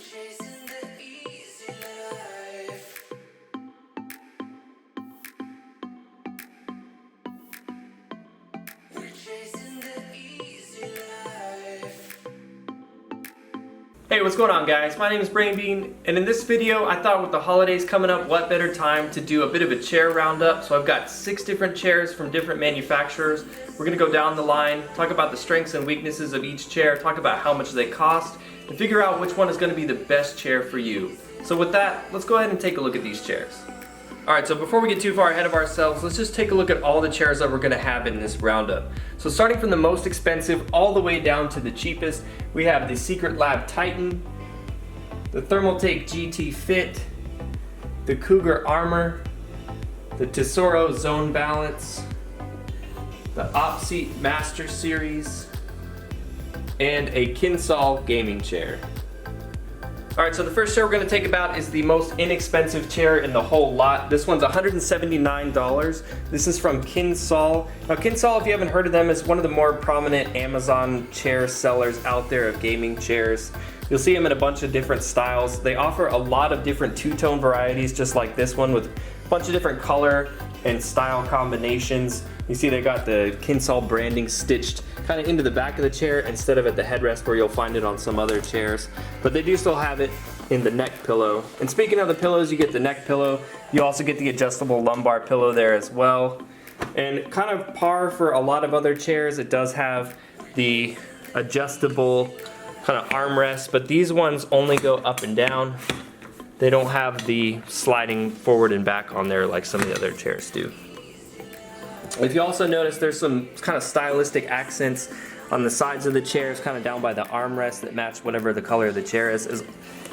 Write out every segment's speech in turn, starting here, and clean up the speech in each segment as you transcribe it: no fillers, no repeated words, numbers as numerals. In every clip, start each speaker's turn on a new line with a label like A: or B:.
A: chasing the easy life. We're chasing the easy life.
B: Hey, what's going on, guys? My name is Brainbean, and in this video I thought with the holidays coming up, what better time to do a bit of a chair roundup. So I've got 6 different chairs from different manufacturers. We're gonna go down the line, talk about the strengths and weaknesses of each chair, talk about how much they cost, and figure out which one is gonna be the best chair for you. So with that, let's go ahead and take a look at these chairs. Alright, so before we get too far ahead of ourselves, let's just take a look at all the chairs that we're going to have in this roundup. So starting from the most expensive all the way down to the cheapest, we have the Secret Lab Titan, the Thermaltake GT Fit, the Cougar Armor, the Tesoro Zone Balance, the OpSeat Master Series, and a Saul gaming chair. Alright, so the first chair we're going to take about is the most inexpensive chair in the whole lot. This one's $179. This is from Saul. Now Saul, if you haven't heard of them, is one of the more prominent Amazon chair sellers out there of gaming chairs. You'll see them in a bunch of different styles. They offer a lot of different two-tone varieties, just like this one, with a bunch of different color and style combinations. You see they got the Saul branding stitched kind of into the back of the chair instead of at the headrest where you'll find it on some other chairs. But they do still have it in the neck pillow. And speaking of the pillows, you get the neck pillow. You also get the adjustable lumbar pillow there as well. And kind of par for a lot of other chairs, it does have the adjustable kind of armrest, but these ones only go up and down. They don't have the sliding forward and back on there like some of the other chairs do. If you also notice, there's some kind of stylistic accents on the sides of the chairs, kind of down by the armrest that match whatever the color of the chair is,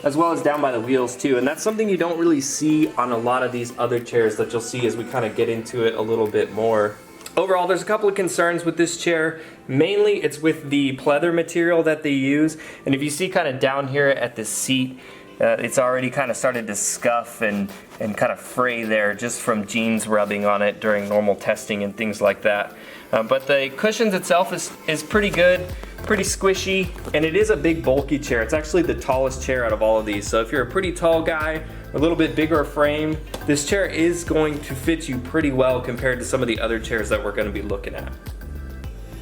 B: as well as down by the wheels too. And that's something you don't really see on a lot of these other chairs that you'll see as we kind of get into it a little bit more. Overall, there's a couple of concerns with this chair. Mainly, it's with the pleather material that they use. And if you see kind of down here at the seat, it's already kind of started to scuff and kind of fray there just from jeans rubbing on it during normal testing and things like that. But the cushions itself is pretty good, pretty squishy, and it is a big bulky chair. It's actually the tallest chair out of all of these. So if you're a pretty tall guy, a little bit bigger frame, this chair is going to fit you pretty well compared to some of the other chairs that we're going to be looking at.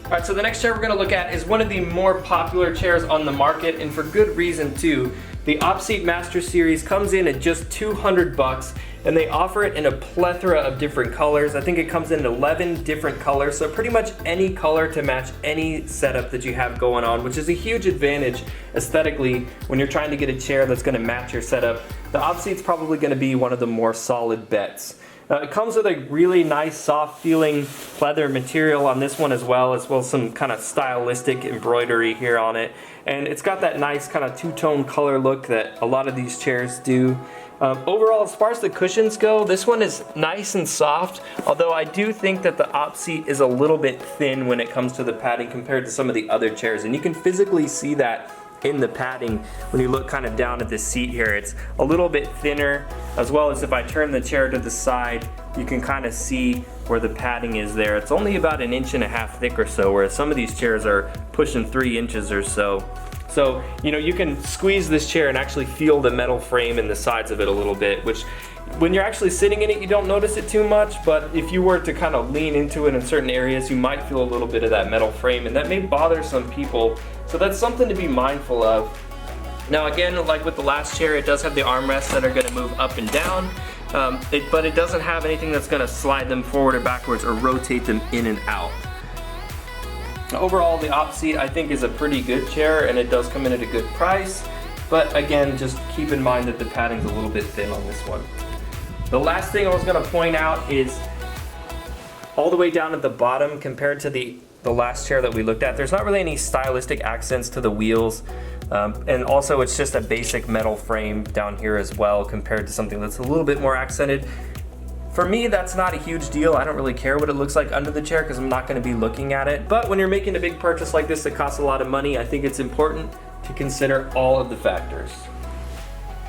B: Alright, so the next chair we're going to look at is one of the more popular chairs on the market, and for good reason too. The OpSeat Master Series comes in at just $200, and they offer it in a plethora of different colors. I think it comes in 11 different colors, so pretty much any color to match any setup that you have going on, which is a huge advantage aesthetically when you're trying to get a chair that's going to match your setup. The OpSeat's probably going to be one of the more solid bets. It comes with a really nice soft feeling leather material on this one as well as some kind of stylistic embroidery here on it. And it's got that nice kind of two-tone color look that a lot of these chairs do. Overall, as far as the cushions go, this one is nice and soft, although I do think that the OpSeat is a little bit thin when it comes to the padding compared to some of the other chairs, and you can physically see that in the padding when you look kind of down at the seat here. It's a little bit thinner, as well as if I turn the chair to the side, you can kind of see where the padding is there. It's only about 1.5 inches thick or so, whereas some of these chairs are pushing 3 inches or so. So, you know, you can squeeze this chair and actually feel the metal frame in the sides of it a little bit, which when you're actually sitting in it, you don't notice it too much, but if you were to kind of lean into it in certain areas, you might feel a little bit of that metal frame, and that may bother some people. So that's something to be mindful of. Now again, like with the last chair, it does have the armrests that are going to move up and down, but it doesn't have anything that's going to slide them forward or backwards or rotate them in and out. Overall, the OpSeat I think is a pretty good chair, and it does come in at a good price, but again, just keep in mind that the padding's a little bit thin on this one. The last thing I was going to point out is all the way down at the bottom compared to the last chair that we looked at, there's not really any stylistic accents to the wheels, and also it's just a basic metal frame down here as well compared to something that's a little bit more accented. For me, that's not a huge deal. I don't really care what it looks like under the chair because I'm not going to be looking at it. But when you're making a big purchase like this that costs a lot of money, I think it's important to consider all of the factors.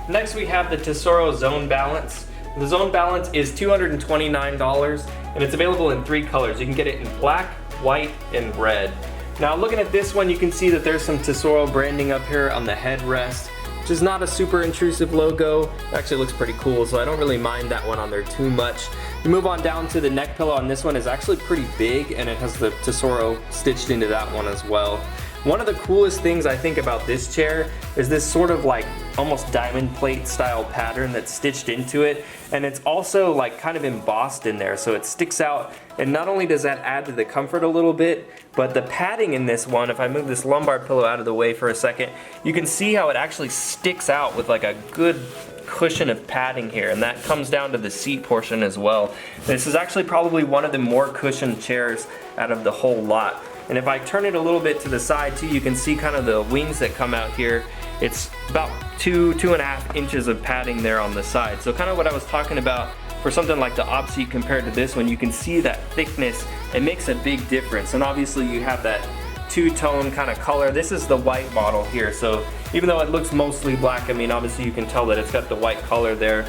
B: Next, we have the Tesoro Zone Balance. The Zone Balance is $229, and it's available in 3 colors. You can get it in black, white, and red. Now looking at this one, you can see that there's some Tesoro branding up here on the headrest. which is not a super intrusive logo. It actually looks pretty cool, so I don't really mind that one on there too much. You move on down to the neck pillow on this one is actually pretty big, and it has the Tesoro stitched into that one as well. One of the coolest things I think about this chair is this sort of like almost diamond plate style pattern that's stitched into it, and it's also like kind of embossed in there, so it sticks out. And not only does that add to the comfort a little bit, but the padding in this one, if I move this lumbar pillow out of the way for a second, you can see how it actually sticks out with like a good cushion of padding here, and that comes down to the seat portion as well. This is actually probably one of the more cushioned chairs out of the whole lot. And if I turn it a little bit to the side too, you can see kind of the wings that come out here. It's about 2.5 inches of padding there on the side. So kind of what I was talking about for something like the op seat compared to this one, you can see that thickness. It makes a big difference. And obviously you have that two-tone kind of color. This is the white model here. So even though it looks mostly black, I mean, obviously you can tell that it's got the white color there.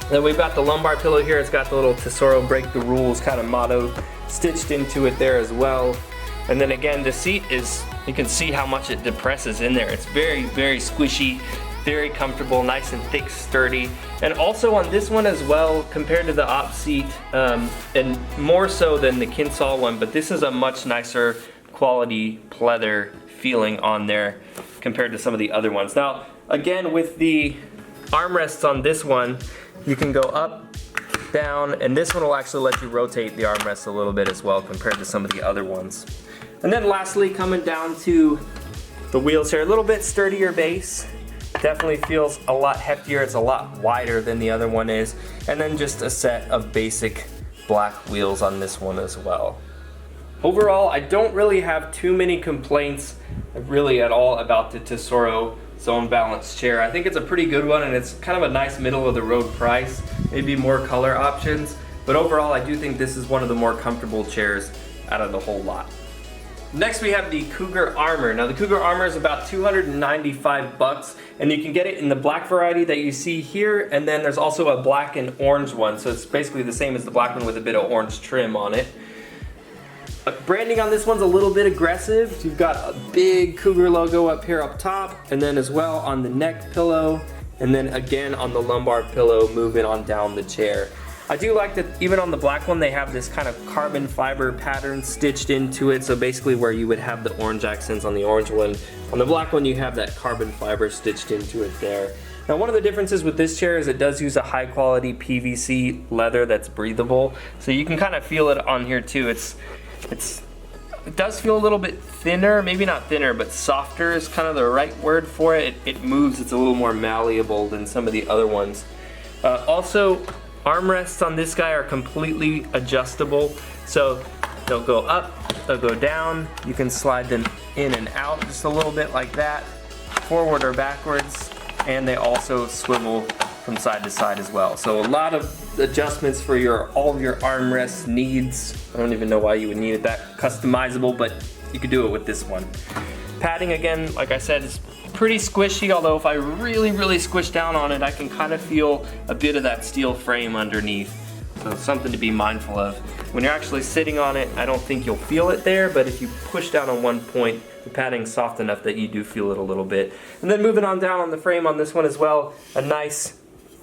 B: Then we've got the lumbar pillow here. It's got the little Tesoro break the rules kind of motto stitched into it there as well. And then again, the seat is, you can see how much it depresses in there. It's very, very squishy, very comfortable, nice and thick, sturdy. And also on this one as well, compared to the op seat, and more so than the Saul one, but this is a much nicer quality pleather feeling on there compared to some of the other ones. Now, again, with the armrests on this one, you can go up, down, and this one will actually let you rotate the armrest a little bit as well compared to some of the other ones. And then lastly, coming down to the wheels here, a little bit sturdier base. Definitely feels a lot heftier. It's a lot wider than the other one is. And then just a set of basic black wheels on this one as well. Overall, I don't really have too many complaints really at all about the Tesoro Zone Balance chair. I think it's a pretty good one, and it's kind of a nice middle of the road price. Maybe more color options, but overall I do think this is one of the more comfortable chairs out of the whole lot. Next we have the Cougar Armor. Now the Cougar Armor is about $295, and you can get it in the black variety that you see here, and then there's also a black and orange one, so it's basically the same as the black one with a bit of orange trim on it. Branding on this one's a little bit aggressive. You've got a big Cougar logo up here up top, and then as well on the neck pillow, and then again on the lumbar pillow moving on down the chair. I do like that even on the black one they have this kind of carbon fiber pattern stitched into it, so basically where you would have the orange accents on the orange one, on the black one you have that carbon fiber stitched into it there. Now one of the differences with this chair is it does use a high quality PVC leather that's breathable, so you can kind of feel it on here too. It does feel a little bit thinner, maybe not thinner, but softer is kind of the right word for it. It moves, it's a little more malleable than some of the other ones. Also, armrests on this guy are completely adjustable, so they'll go up, they'll go down, you can slide them in and out just a little bit like that, forward or backwards, and they also swivel from side to side as well. So a lot of adjustments for all of your armrest needs. I don't even know why you would need it that customizable, but you could do it with this one. Padding, again, like I said, is pretty squishy, although if I really squish down on it, I can kind of feel a bit of that steel frame underneath. So it's something to be mindful of. When you're actually sitting on it, I don't think you'll feel it there, but if you push down on one point, the padding's soft enough that you do feel it a little bit. And then moving on down on the frame on this one as well, a nice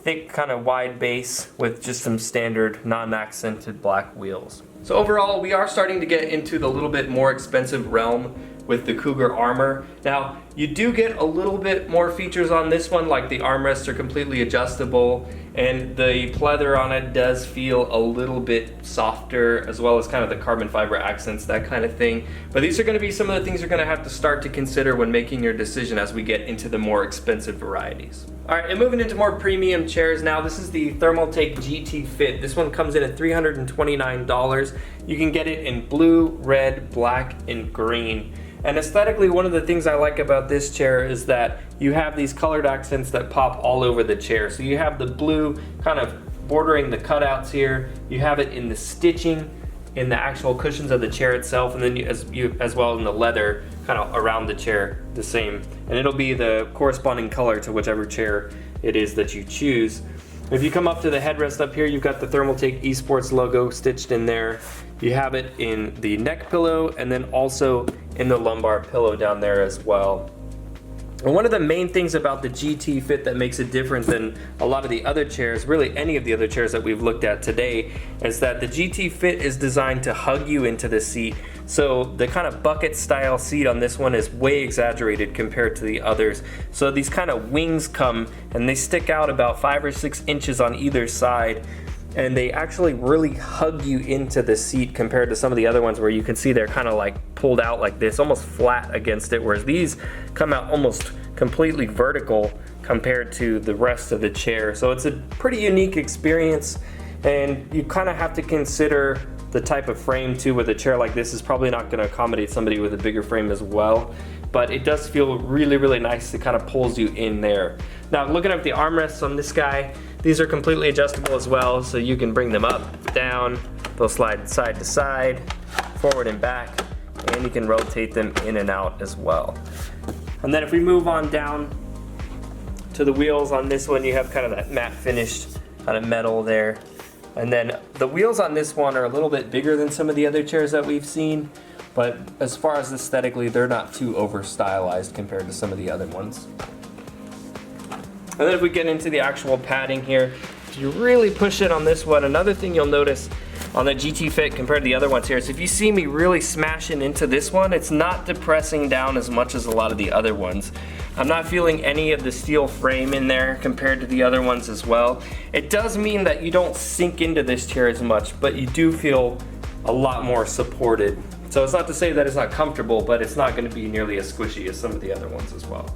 B: thick kind of wide base with just some standard non-accented black wheels. So overall, we are starting to get into the little bit more expensive realm with the Cougar Armor. Now, you do get a little bit more features on this one, like the armrests are completely adjustable, and the pleather on it does feel a little bit softer, as well as kind of the carbon fiber accents, that kind of thing. But these are gonna be some of the things you're gonna have to start to consider when making your decision as we get into the more expensive varieties. All right, and moving into more premium chairs now, this is the Thermaltake GT Fit. This one comes in at $329. You can get it in blue, red, black, and green. And aesthetically, one of the things I like about this chair is that you have these colored accents that pop all over the chair. So you have the blue kind of bordering the cutouts here. You have it in the stitching, in the actual cushions of the chair itself, and then as well in the leather kind of around the chair the same. And it'll be the corresponding color to whichever chair it is that you choose. If you come up to the headrest up here, you've got the Thermaltake Esports logo stitched in there. You have it in the neck pillow and then also in the lumbar pillow down there as well. And one of the main things about the GT Fit that makes it different than a lot of the other chairs, really any of the other chairs that we've looked at today, is that the GT Fit is designed to hug you into the seat. So the kind of bucket style seat on this one is way exaggerated compared to the others. So these kind of wings come and they stick out about 5 or 6 inches on either side. And they actually really hug you into the seat compared to some of the other ones where you can see they're kind of like pulled out like this, almost flat against it, whereas these come out almost completely vertical compared to the rest of the chair. So it's a pretty unique experience, and you kind of have to consider the type of frame too. With a chair like this is probably not going to accommodate somebody with a bigger frame as well, but it does feel really, really nice. It kind of pulls you in there. Now looking at the armrests on this guy, these are completely adjustable as well, so you can bring them up, down, they'll slide side to side, forward and back, and you can rotate them in and out as well. And then if we move on down to the wheels on this one, you have kind of that matte finished kind of metal there. And then the wheels on this one are a little bit bigger than some of the other chairs that we've seen, but as far as aesthetically, they're not too over stylized compared to some of the other ones. And then if we get into the actual padding here, if you really push it on this one, another thing you'll notice on the GT Fit compared to the other ones here is if you see me really smashing into this one, it's not depressing down as much as a lot of the other ones. I'm not feeling any of the steel frame in there compared to the other ones as well. It does mean that you don't sink into this chair as much, but you do feel a lot more supported. So it's not to say that it's not comfortable, but it's not going to be nearly as squishy as some of the other ones as well.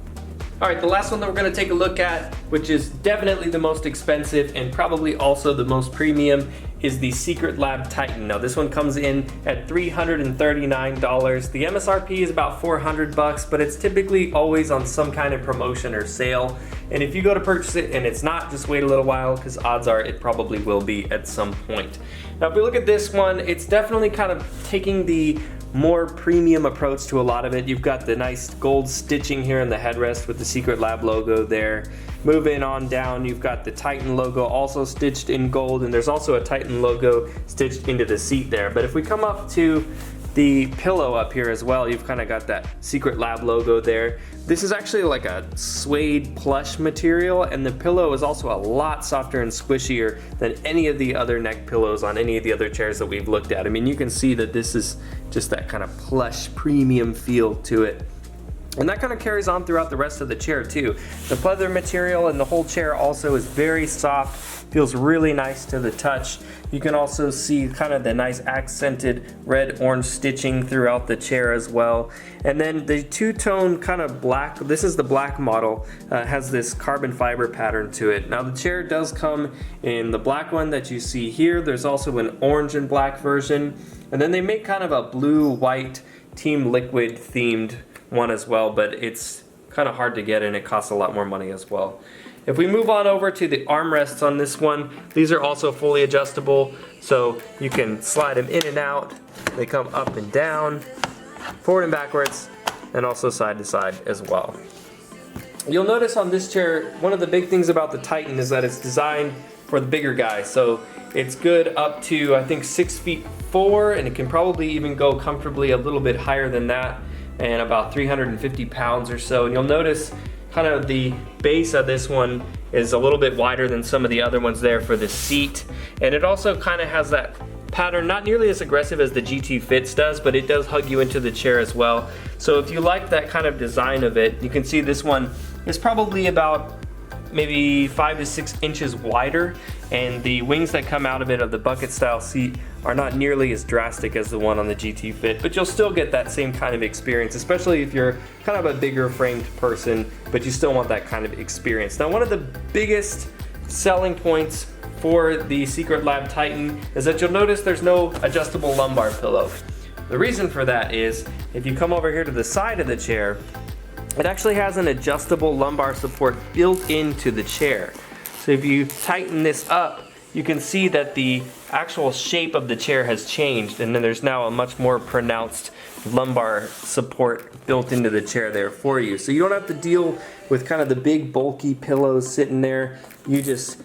B: Alright, the last one that we're going to take a look at, which is definitely the most expensive and probably also the most premium, is the Secret Lab Titan. Now this one comes in at $339. The MSRP is about $400, but it's typically always on some kind of promotion or sale. And if you go to purchase it and it's not, just wait a little while, because odds are it probably will be at some point. Now if we look at this one, it's definitely kind of taking the more premium approach to a lot of it. You've got the nice gold stitching here in the headrest with the Secret Lab logo there. Moving on down, you've got the Titan logo also stitched in gold, and there's also a Titan logo stitched into the seat there. But if we come up to the pillow up here as well, you've kind of got that Secret Lab logo there. This is actually like a suede plush material, and the pillow is also a lot softer and squishier than any of the other neck pillows on any of the other chairs that we've looked at. I mean, you can see that this is just that kind of plush premium feel to it. And that kind of carries on throughout the rest of the chair too. The pleather material in the whole chair also is very soft, feels really nice to the touch. You can also see kind of the nice accented red-orange stitching throughout the chair as well. And then the two-tone kind of black, this is the black model, has this carbon fiber pattern to it. Now the chair does come in the black one that you see here. There's also an orange and black version. And then they make kind of a blue-white Team Liquid themed one as well, but it's kind of hard to get and it costs a lot more money as well. If we move on over to the armrests on this one, these are also fully adjustable, so you can slide them in and out. They come up and down, forward and backwards, and also side to side as well. You'll notice on this chair, one of the big things about the Titan is that it's designed for the bigger guys. So it's good up to, I think, 6'4", and it can probably even go comfortably a little bit higher than that, and about 350 pounds or so. And you'll notice kind of the base of this one is a little bit wider than some of the other ones there for the seat. And it also kind of has that pattern, not nearly as aggressive as the GT Fits does, but it does hug you into the chair as well. So if you like that kind of design of it, you can see this one is probably about maybe 5 to 6 inches wider, and the wings that come out of it of the bucket style seat are not nearly as drastic as the one on the GT Fit, but you'll still get that same kind of experience, especially if you're kind of a bigger framed person, but you still want that kind of experience. Now, one of the biggest selling points for the Secret Lab Titan is that you'll notice there's no adjustable lumbar pillow. The reason for that is if you come over here to the side of the chair, it actually has an adjustable lumbar support built into the chair. So if you tighten this up, you can see that the actual shape of the chair has changed, and then there's now a much more pronounced lumbar support built into the chair there for you. So you don't have to deal with kind of the big bulky pillows sitting there. You just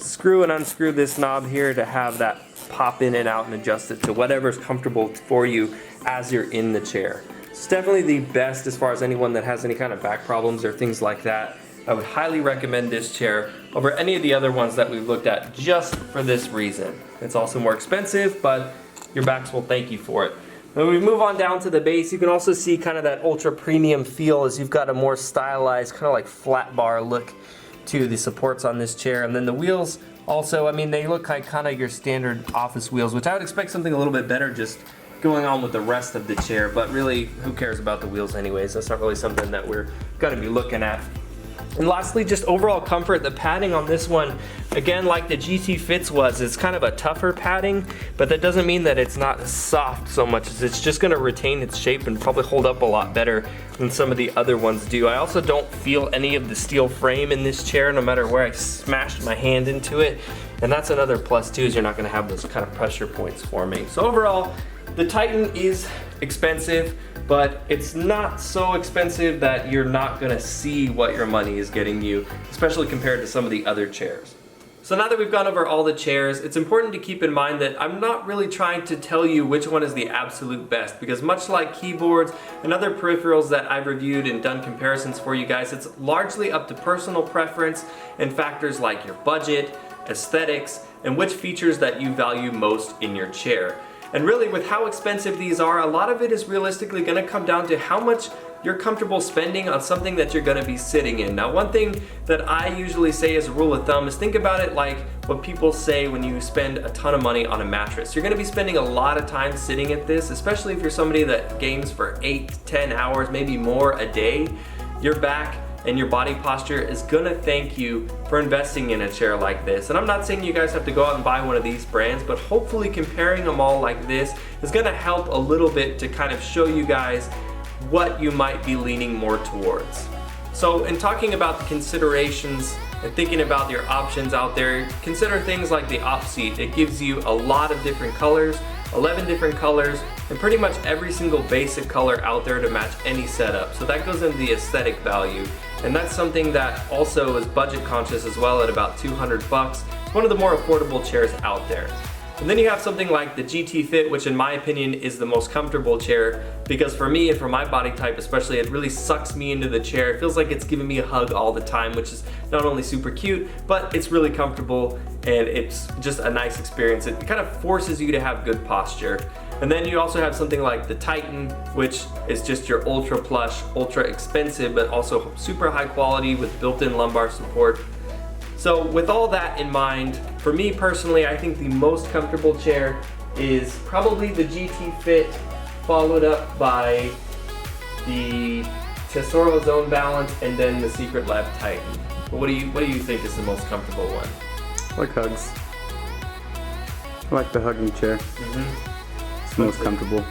B: screw and unscrew this knob here to have that pop in and out and adjust it to whatever's comfortable for you as you're in the chair. It's definitely the best as far as anyone that has any kind of back problems or things like that. I would highly recommend this chair over any of the other ones that we've looked at just for this reason. It's also more expensive, but your backs will thank you for it. When we move on down to the base, you can also see kind of that ultra premium feel as you've got a more stylized, kind of like flat bar look to the supports on this chair. And then the wheels also, I mean, they look like kind of your standard office wheels, which I would expect something a little bit better just going on with the rest of the chair, but really, who cares about the wheels anyways? That's not really something that we're gonna be looking at. And lastly, just overall comfort. The padding on this one, again, like the GT Fits was, it's kind of a tougher padding, but that doesn't mean that it's not soft so much as it's just gonna retain its shape and probably hold up a lot better than some of the other ones do. I also don't feel any of the steel frame in this chair, no matter where I smashed my hand into it. And that's another plus too, is you're not gonna have those kind of pressure points forming. So overall, the Titan is expensive, but it's not so expensive that you're not gonna see what your money is getting you, especially compared to some of the other chairs. So now that we've gone over all the chairs, it's important to keep in mind that I'm not really trying to tell you which one is the absolute best, because much like keyboards and other peripherals that I've reviewed and done comparisons for you guys, it's largely up to personal preference and factors like your budget, aesthetics, and which features that you value most in your chair. And really, with how expensive these are, a lot of it is realistically gonna come down to how much you're comfortable spending on something that you're gonna be sitting in. Now, one thing that I usually say as a rule of thumb is think about it like what people say when you spend a ton of money on a mattress. You're gonna be spending a lot of time sitting at this, especially if you're somebody that games for 8 to 10 hours, maybe more a day. Your back and your body posture is gonna thank you for investing in a chair like this. And I'm not saying you guys have to go out and buy one of these brands, but hopefully comparing them all like this is gonna help a little bit to kind of show you guys what you might be leaning more towards. So in talking about the considerations and thinking about your options out there, consider things like the op seat. It gives you a lot of different colors, 11 different colors, and pretty much every single basic color out there to match any setup. So that goes into the aesthetic value. And that's something that also is budget conscious as well at about 200 bucks. It's one of the more affordable chairs out there. And then you have something like the GT Fit, which in my opinion is the most comfortable chair, because for me and for my body type especially, it really sucks me into the chair. It feels like it's giving me a hug all the time, which is not only super cute, but it's really comfortable and it's just a nice experience. It kind of forces you to have good posture. And then you also have something like the Titan, which is just your ultra plush, ultra expensive, but also super high quality with built-in lumbar support. So with all that in mind, for me personally, I think the most comfortable chair is probably the GT Fit, followed up by the Tesoro Zone Balance, and then the Secret Lab Titan. But what do you think is the most comfortable one?
C: I like hugs. I like the hugging chair. It's the most comfortable.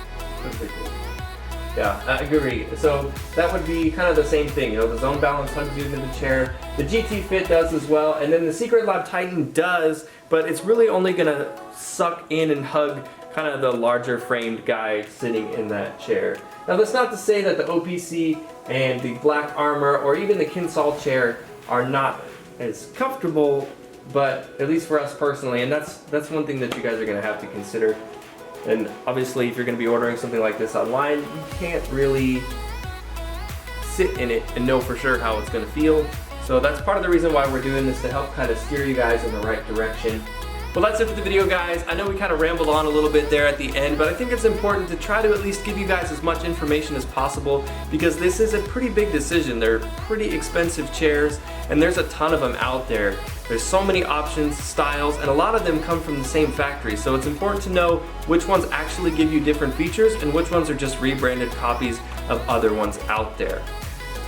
B: Yeah, I agree. So that would be kind of the same thing, you know, the Zone Balance hugs you into the chair. The GT Fit does as well, and then the Secret Lab Titan does, but it's really only gonna suck in and hug kind of the larger framed guy sitting in that chair. Now that's not to say that the OPC and the Black Armor or even the Saul chair are not as comfortable, but at least for us personally, and that's one thing that you guys are gonna have to consider. And obviously, if you're going to be ordering something like this online, you can't really sit in it and know for sure how it's going to feel. So that's part of the reason why we're doing this, to help kind of steer you guys in the right direction. Well, that's it for the video, guys. I know we kind of rambled on a little bit there at the end, but I think it's important to try to at least give you guys as much information as possible, because this is a pretty big decision. They're pretty expensive chairs, and there's a ton of them out there. There's so many options, styles, and a lot of them come from the same factory, so it's important to know which ones actually give you different features and which ones are just rebranded copies of other ones out there.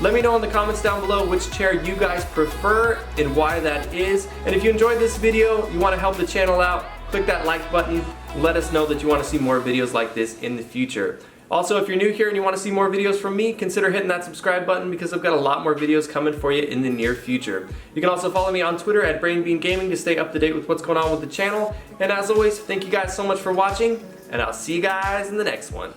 B: Let me know in the comments down below which chair you guys prefer and why that is. And if you enjoyed this video, you want to help the channel out, click that like button. Let us know that you want to see more videos like this in the future. Also, if you're new here and you want to see more videos from me, consider hitting that subscribe button, because I've got a lot more videos coming for you in the near future. You can also follow me on Twitter at BrainBeanGaming to stay up to date with what's going on with the channel. And as always, thank you guys so much for watching, and I'll see you guys in the next one.